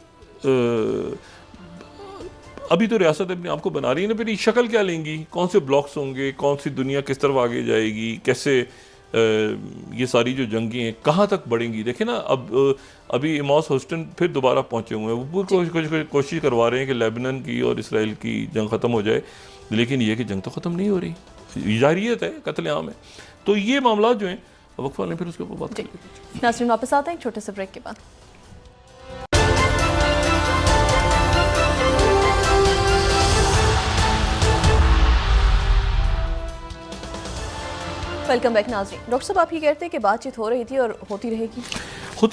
अभी तो रियासत अपने आप को बना रही है ना, फिर ये शक्ल क्या लेंगी, कौन से ब्लॉक्स होंगे, कौन सी दुनिया किस तरफ आगे जाएगी, कैसे ये सारी जो जंगें हैं कहाँ तक बढ़ेंगी। देखें ना, अब अभी इमास होस्टन फिर दोबारा पहुँचे हुए हैं, वो पूरी कोशिश करवा रहे हैं कि लेबनान की और इसराइल की जंग ख़त्म हो जाए, लेकिन ये कि जंग तो ख़त्म नहीं हो रही, जारियत है, कत्लेआम है। तो ये मामला जो हैं वक्फा ने फिर उसके ऊपर बात करेंगे। नाज़रीन वापस आते हैं एक छोटे से ब्रेक के बाद। वेलकम बैक नाज़रीन। डॉक्टर साहब आप ये कहते हैं कि बातचीत हो रही थी और होती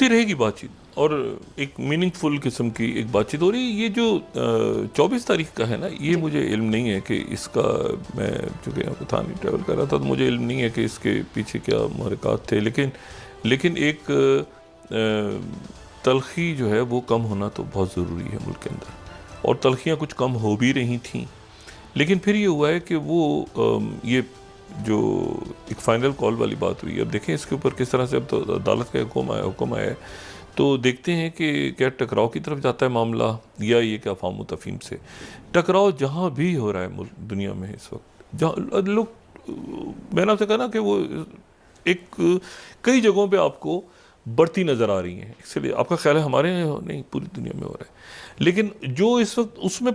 रहेगी बातचीत, और एक मीनिंगफुल किस्म की एक बातचीत हो रही है। ये जो 24 तारीख का है ना, ये मुझे इल्म नहीं है कि इसका, मैं चूँकि यहाँ था नहीं, ट्रैवल कर रहा था, तो मुझे इल्म नहीं है कि इसके पीछे क्या महरक़ात थे। लेकिन एक तलखी जो है वो कम होना तो बहुत ज़रूरी है मुल्क के अंदर, और तलखियाँ कुछ कम हो भी रही थीं। लेकिन फिर ये हुआ है कि वो ये जो एक फ़ाइनल कॉल वाली बात हुई, अब देखें इसके ऊपर किस तरह से, अब तो अदालत का हुक्म आया है, तो देखते हैं कि क्या टकराव की तरफ जाता है मामला, या ये क्या अफ़वाम तफ़हीम से टकराव जहाँ भी हो रहा है मुल्क दुनिया में इस वक्त, जहाँ लोग, मैंने आपसे कहा ना कि वो एक कई जगहों पे आपको बढ़ती नज़र आ रही हैं, इसलिए आपका ख्याल है हमारे यहाँ नहीं, पूरी दुनिया में हो रहा है। लेकिन जो इस वक्त उसमें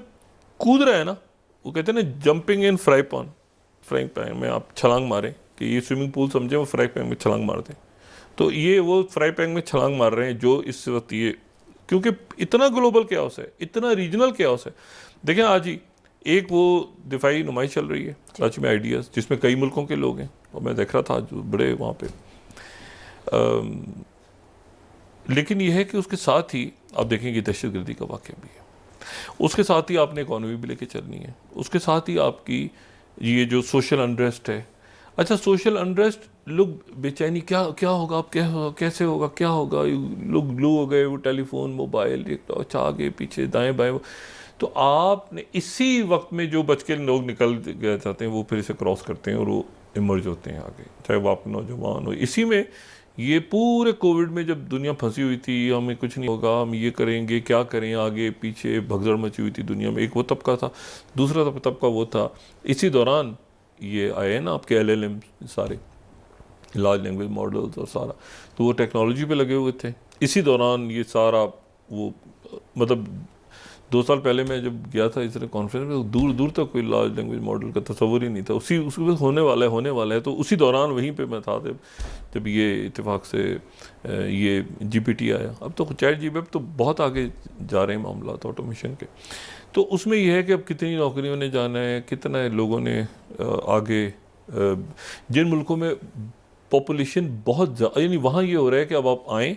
कूद रहा है ना, वो कहते हैं ना जंपिंग इन फ्राइंग पैन में आप छलांग मारें, कि ये स्विमिंग पूल समझे, वो फ्राई पैन में छलांग मार दें, तो ये वो फ्राई पैन में छलांग मार रहे हैं जो इस वक्त ये, क्योंकि इतना ग्लोबल क्याओस है, इतना रीजनल क्याओस है। देखें आज ही एक वो दिफाई नुमाइश चल रही है कराची में, आइडियाज़, जिसमें कई मुल्कों के लोग हैं, और मैं देख रहा था जो बड़े वहाँ पे, लेकिन यह है कि उसके साथ ही आप देखेंगे दहशतगर्दी का वाक़या भी है, उसके साथ ही आपने इकॉनमी भी लेके चलनी है, उसके साथ ही आपकी ये जो सोशल अनरेस्ट है। अच्छा, सोशल अनरेस्ट, लोग बेचैनी, क्या होगा, अब कैसे होगा, क्या होगा, लोग ग्लू हो गए, वो टेलीफोन, मोबाइल, अच्छा आगे पीछे दाएं बाएं, तो आपने इसी वक्त में जो बच के लोग निकल गए जाते हैं, वो फिर इसे क्रॉस करते हैं और वो इमर्ज होते हैं आगे, चाहे वो आप नौजवान हो। इसी में ये पूरे कोविड में जब दुनिया फंसी हुई थी, हमें कुछ नहीं होगा, हम ये करेंगे, क्या करें, आगे पीछे भगदड़ मची हुई थी दुनिया में, एक वो तबका था, दूसरा तबका वो था। इसी दौरान ये आए ना आपके LLM सारे, लार्ज लैंग्वेज मॉडल्स और सारा, तो वो टेक्नोलॉजी पे लगे हुए थे। इसी दौरान ये सारा वो, मतलब 2 साल पहले मैं जब गया था इस तरह कॉन्फ्रेंस में, दूर दूर तक कोई लार्ज लैंग्वेज मॉडल का तस्वर ही नहीं था। उसके बाद होने वाला है, तो उसी दौरान वहीं पे मैं था जब ये इत्तेफाक से ये GPT आया। अब तो ChatGPT तो बहुत आगे जा रहे हैं मामला ऑटोमेशन के, तो उसमें यह है कि अब कितनी नौकरियों ने जाना है, कितने लोगों ने आगे, जिन मुल्कों में पॉपुलेशन बहुत ज़्यादा, यानी वहाँ ये हो रहा है कि अब आप आएँ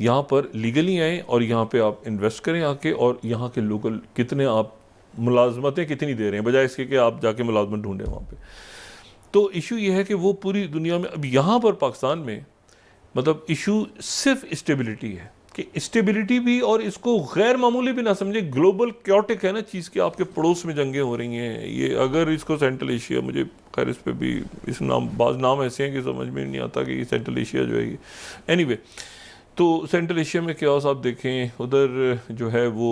यहाँ पर लीगली आएँ और यहाँ पे आप इन्वेस्ट करें आके, और यहाँ के लोकल कितने आप मुलाजमतें कितनी दे रहे हैं, बजाय इसके कि आप जाके मुलाजमत ढूंढें वहाँ पे। तो इशू ये है कि वो पूरी दुनिया में, अब यहाँ पर पाकिस्तान में मतलब इशू सिर्फ स्टेबिलिटी है, कि स्टेबिलिटी भी, और इसको गैर मामूली भी ना समझे, ग्लोबल क्योटिक है ना चीज़ की, आपके पड़ोस में जंगें हो रही हैं। ये अगर इसको सेंट्रल एशिया, मुझे खैर इस पर भी इस बाज़ नाम ऐसे हैं कि समझ में नहीं आता कि सेंट्रल एशिया जो है, एनीवे, तो सेंट्रल एशिया में क्या आप देखें, उधर जो है वो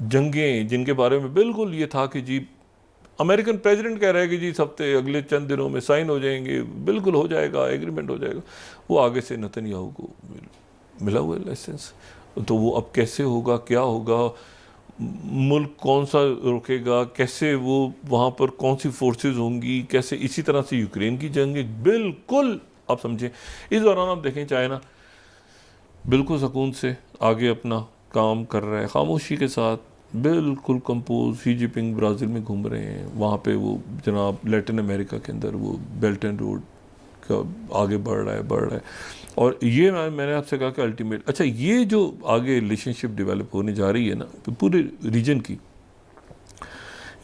जंगें, जिनके बारे में बिल्कुल ये था कि जी अमेरिकन प्रेसिडेंट कह रहा है कि जी इस हफ्ते अगले चंद दिनों में साइन हो जाएंगे, बिल्कुल हो जाएगा, एग्रीमेंट हो जाएगा, वो आगे से नेतन्याहू को मिला हुआ है लाइसेंस। तो वो अब कैसे होगा, क्या होगा, मुल्क कौन सा रुकेगा, कैसे वो वहाँ पर कौन सी फोर्सेस होंगी, कैसे, इसी तरह से यूक्रेन की जंग बिल्कुल आप समझें। इस दौरान आप देखें चाइना बिल्कुल सुकून से आगे अपना काम कर रहा है, खामोशी के साथ, बिल्कुल कंपोज। शी जिनपिंग ब्राज़ील में घूम रहे हैं, वहाँ पे वो जनाब लैटिन अमेरिका के अंदर वो बेल्ट एंड रोड का आगे बढ़ रहा है। और ये मैंने आपसे कहा कि अल्टीमेट, अच्छा ये जो आगे रिलेशनशिप डेवलप होने जा रही है ना पूरे रीजन की,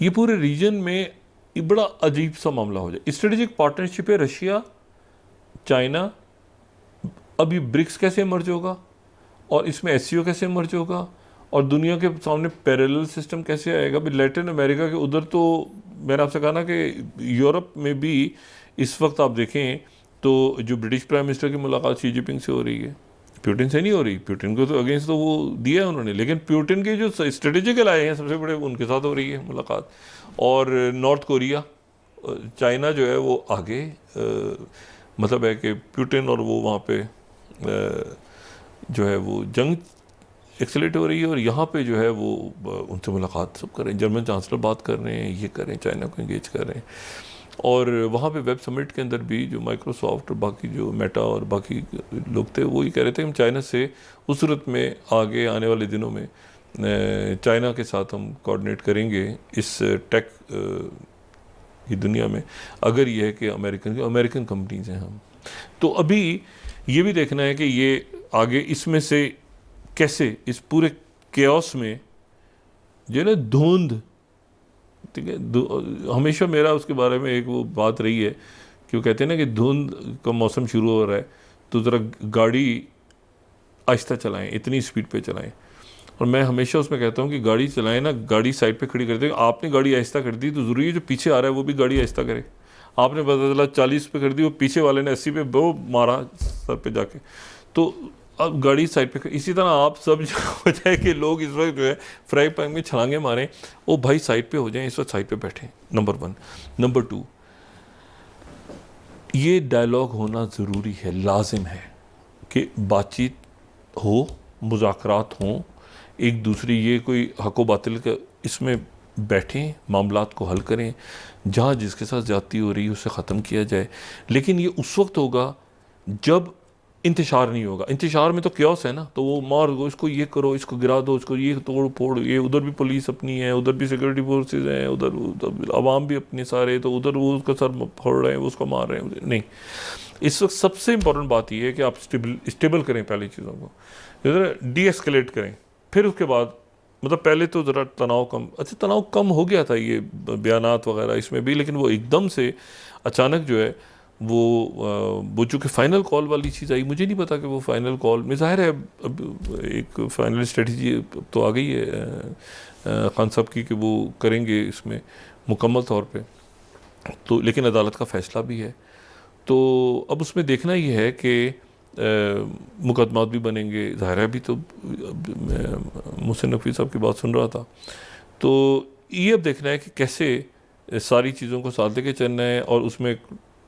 ये पूरे रीजन में ये बड़ा अजीब सा मामला हो जाए। स्ट्रेटेजिक पार्टनरशिप है रशिया चाइना, अब ये ब्रिक्स कैसे मर्ज होगा और इसमें एससीओ कैसे मर्ज होगा और दुनिया के सामने पैरेलल सिस्टम कैसे आएगा। भी लैटिन अमेरिका के उधर तो मैंने आपसे कहा ना कि यूरोप में भी इस वक्त आप देखें तो जो ब्रिटिश प्राइम मिनिस्टर की मुलाकात शी जिनपिंग से हो रही है, प्यूटिन से नहीं हो रही। प्यूटिन को तो अगेंस्ट तो वो दिया है उन्होंने, लेकिन प्यूटिन के जो स्ट्रेटेजिकल आए हैं सबसे बड़े उनके साथ हो रही है मुलाकात। और नॉर्थ कोरिया चाइना जो है वो आगे मतलब है कि प्यूटिन और वो वहाँ पे जो है वो जंग एक्सेलेट हो रही है और यहाँ पे जो है वो उनसे मुलाकात सब करें, जर्मन चांसलर बात कर रहे हैं, ये करें, चाइना को इंगेज कर रहे हैं। और वहाँ पे वेब समिट के अंदर भी जो माइक्रोसॉफ्ट और बाकी जो मेटा और बाकी लोग थे वो ये कह रहे थे हम चाइना से उस सूरत में आगे आने वाले दिनों में चाइना के साथ हम कोऑर्डिनेट करेंगे इस टेक की दुनिया में, अगर ये है कि अमेरिकन कंपनीज हैं हम। तो अभी ये भी देखना है कि ये आगे इसमें से कैसे इस पूरे केओस में जो है ना धुंध, ठीक है, हमेशा मेरा उसके बारे में एक वो बात रही है कि वो कहते हैं ना कि धुंध का मौसम शुरू हो रहा है तो ज़रा गाड़ी आहिस्ता चलाएं, इतनी स्पीड पे चलाएं। और मैं हमेशा उसमें कहता हूँ कि गाड़ी चलाएं ना, गाड़ी साइड पे खड़ी कर दें। आपने गाड़ी आहिस्ता कर दी तो ज़रूरी है जो पीछे आ रहा है वो भी गाड़ी आहिस्ता करे। आपने पता चला 40 पे कर दी, वो पीछे वाले ने 80 पे वो मारा सर पे जाके, तो अब गाड़ी साइड पे। इसी तरह आप सब हो जाए कि लोग इस वक्त जो है फ्राई पैन में छलांगे मारें, ओ भाई साइड पे हो जाएं, इस वक्त साइड पे बैठें। नंबर 1। नंबर 2, ये डायलॉग होना ज़रूरी है, लाजिम है कि बातचीत हो, मुज़ाकरात हों, एक दूसरी ये कोई हक़ व बातिल का इसमें बैठें, मामलात को हल करें, जहाँ जिसके साथ ज़्यादती हो रही है उसे ख़त्म किया जाए। लेकिन ये उस वक्त होगा जब इंतशार नहीं होगा। इंतशार में तो क्योस है ना, तो वो मार दो इसको, ये करो, इसको गिरा दो, इसको ये तोड़ फोड़, ये उधर भी पुलिस अपनी है, उधर भी सिक्योरिटी फोर्सेज हैं, उधर आवाम भी अपने सारे, तो उधर वो उसका सर फोड़ रहे हैं, वो उसको मार रहे हैं। नहीं, इस वक्त सबसे इंपॉर्टेंट बात यह है कि आप स्टेबल करें पहली चीज़ों को, ज़रा डी एस्केलेट करें। फिर उसके बाद मतलब पहले तो ज़रा तनाव कम, अच्छा तनाव कम हो गया था ये बयानात वगैरह इसमें भी, लेकिन वो एकदम से अचानक जो है वो चूँकि फ़ाइनल कॉल वाली चीज़ आई, मुझे नहीं पता कि वो फ़ाइनल कॉल में ज़ाहिर है अब एक फ़ाइनल स्ट्रेटजी तो आ गई है खान साहब की कि वो करेंगे इसमें मुकम्मल तौर पे, तो लेकिन अदालत का फ़ैसला भी है। तो अब उसमें देखना ये है कि मुकदमात भी बनेंगे, ज़ाहिर है। अभी तो मुहसिन नकवी साहब की बात सुन रहा था, तो ये अब देखना है कि कैसे सारी चीज़ों को साथ लेके चलना है और उसमें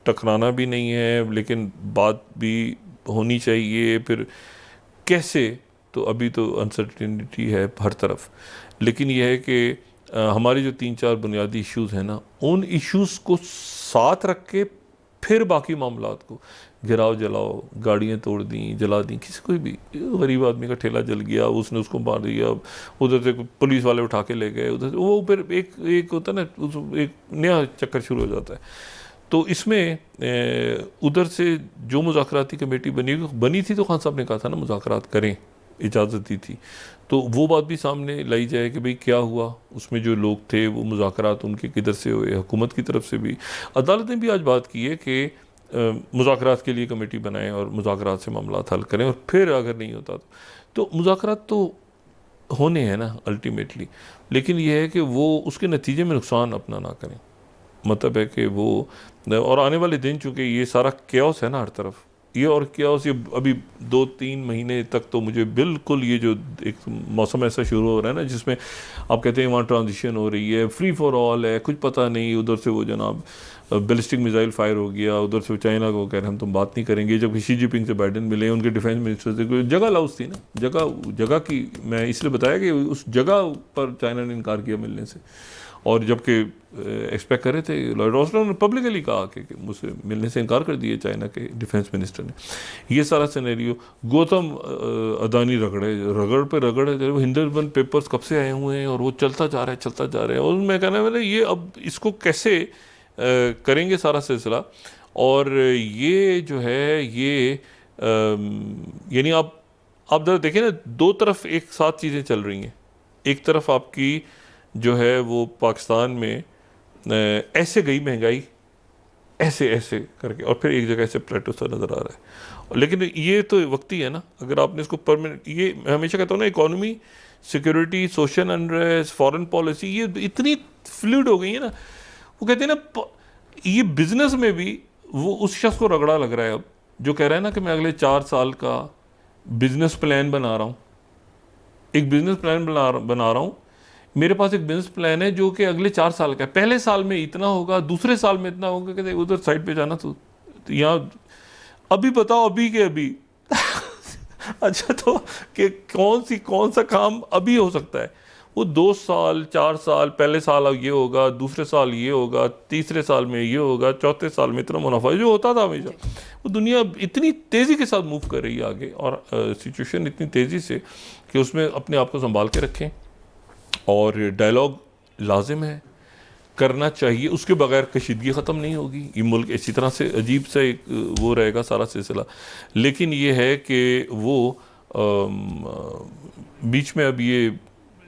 टकराना भी नहीं है, लेकिन बात भी होनी चाहिए। फिर कैसे, तो अभी तो अनसर्टेनिटी है हर तरफ, लेकिन यह है कि हमारे जो 3-4 बुनियादी इश्यूज़ हैं ना, उन इश्यूज़ को साथ रख के फिर बाकी मामलात को गिराओ जलाओ, गाड़ियाँ तोड़ दी, जला दी, किसी कोई भी गरीब आदमी का ठेला जल गया, उसने उसको मार दिया, उधर से पुलिस वाले उठा के ले गए, उधर से वो फिर एक होता है ना, एक नया चक्कर शुरू हो जाता है। तो इसमें उधर से जो मुज़ाकराती कमेटी बनी थी तो खान साहब ने कहा था ना मुज़ाकरात करें, इजाज़त दी थी, तो वो बात भी सामने लाई जाए कि भाई क्या हुआ, उसमें जो लोग थे वो मुज़ाकरात उनके किधर से हुए, हुकूमत की तरफ से भी। अदालत ने भी आज बात की है कि मुज़ाकरात के लिए कमेटी बनाएं और मुज़ाकरात से मामला हल करें, और फिर अगर नहीं होता तो मुज़ाकरात तो होने हैं ना अल्टीमेटली, लेकिन यह है कि वो उसके नतीजे में नुकसान अपना ना करें। मतलब है कि वो, और आने वाले दिन चूँकि ये सारा क्याओस है ना हर तरफ, ये और क्याओस, ये अभी 2-3 महीने तक तो मुझे बिल्कुल ये जो एक मौसम ऐसा शुरू हो रहा है ना जिसमें आप कहते हैं वहाँ ट्रांजिशन हो रही है, फ्री फॉर ऑल है, कुछ पता नहीं, उधर से वो जनाब बैलिस्टिक मिसाइल फायर हो गया, उधर से चाइना को कह रहे हैं हम तुम बात नहीं करेंगे, जब शी जिनपिंग से बाइडेन मिले, उनके डिफेंस मिनिस्टर से जगह लाउस थी ना, जगह की मैं इसलिए बताया कि उस जगह पर चाइना ने इनकार किया मिलने से, और जबकि एक्सपेक्ट कर रहे थे, लॉयड ऑस्टिन ने पब्लिकली कहा कि मुझसे मिलने से इनकार कर दिया चाइना के डिफेंस मिनिस्टर ने। ये सारा सिनेरियो, गौतम अदानी रगड़ पे रगड़ है, वो हिंदुस्तान पेपर्स कब से आए हुए हैं और वो चलता जा रहा है। और मैं कहना मैंने ये अब इसको कैसे करेंगे सारा सिलसिला। और ये जो है ये यानी आप ज़रा देखिए ना, दो तरफ एक साथ चीज़ें चल रही हैं। एक तरफ आपकी जो है वो पाकिस्तान में ऐसे गई महंगाई, ऐसे करके, और फिर एक जगह से प्लेटो सा नज़र आ रहा है। और लेकिन ये तो वक्ती है ना, अगर आपने इसको परमानेंट, ये मैं हमेशा कहता हूँ ना, economy, security, social unrest, foreign policy, ये इतनी फ्लूइड हो गई है ना। वो कहते हैं ना, ये बिजनेस में भी वो उस शख्स को रगड़ा लग रहा है अब, जो कह रहा है ना कि मैं अगले 4 साल का बिजनेस प्लान बना रहा हूँ, एक बिजनेस प्लान बना रहा हूँ। मेरे पास एक बिजनेस प्लान है जो कि अगले 4 साल का है। पहले साल में इतना होगा, दूसरे साल में इतना होगा। कहते उधर साइड पे जाना तो यहाँ अभी बताओ, अभी के अभी अच्छा, तो कि कौन सा काम अभी हो सकता है? वो 2 साल 4 साल, पहले साल अब ये होगा, दूसरे साल ये होगा, तीसरे साल में ये होगा, चौथे साल में इतना मुनाफा, जो होता था हमेशा। वो दुनिया इतनी तेज़ी के साथ मूव कर रही है आगे, और सिचुएशन इतनी तेज़ी से कि उसमें अपने आप को संभाल के रखें। और डायलॉग लाजिम है, करना चाहिए, उसके बगैर कशीदगी ख़त्म नहीं होगी। ये मुल्क इसी तरह से अजीब सा एक वो रहेगा सारा सिलसिला। लेकिन ये है कि वो बीच में अब ये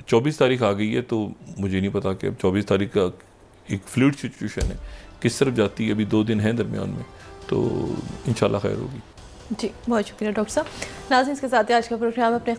24 तारीख आ गई है, तो मुझे नहीं पता कि अब 24 तारीख का एक फ्लूइड सिचुएशन है, किस तरफ जाती है। अभी 2 दिन हैं दरमियान में, तो इंशाल्लाह खैर होगी। जी, बहुत शुक्रिया डॉक्टर साहब। नाज़रीन, इसके साथ ही आज का प्रोग्राम अपने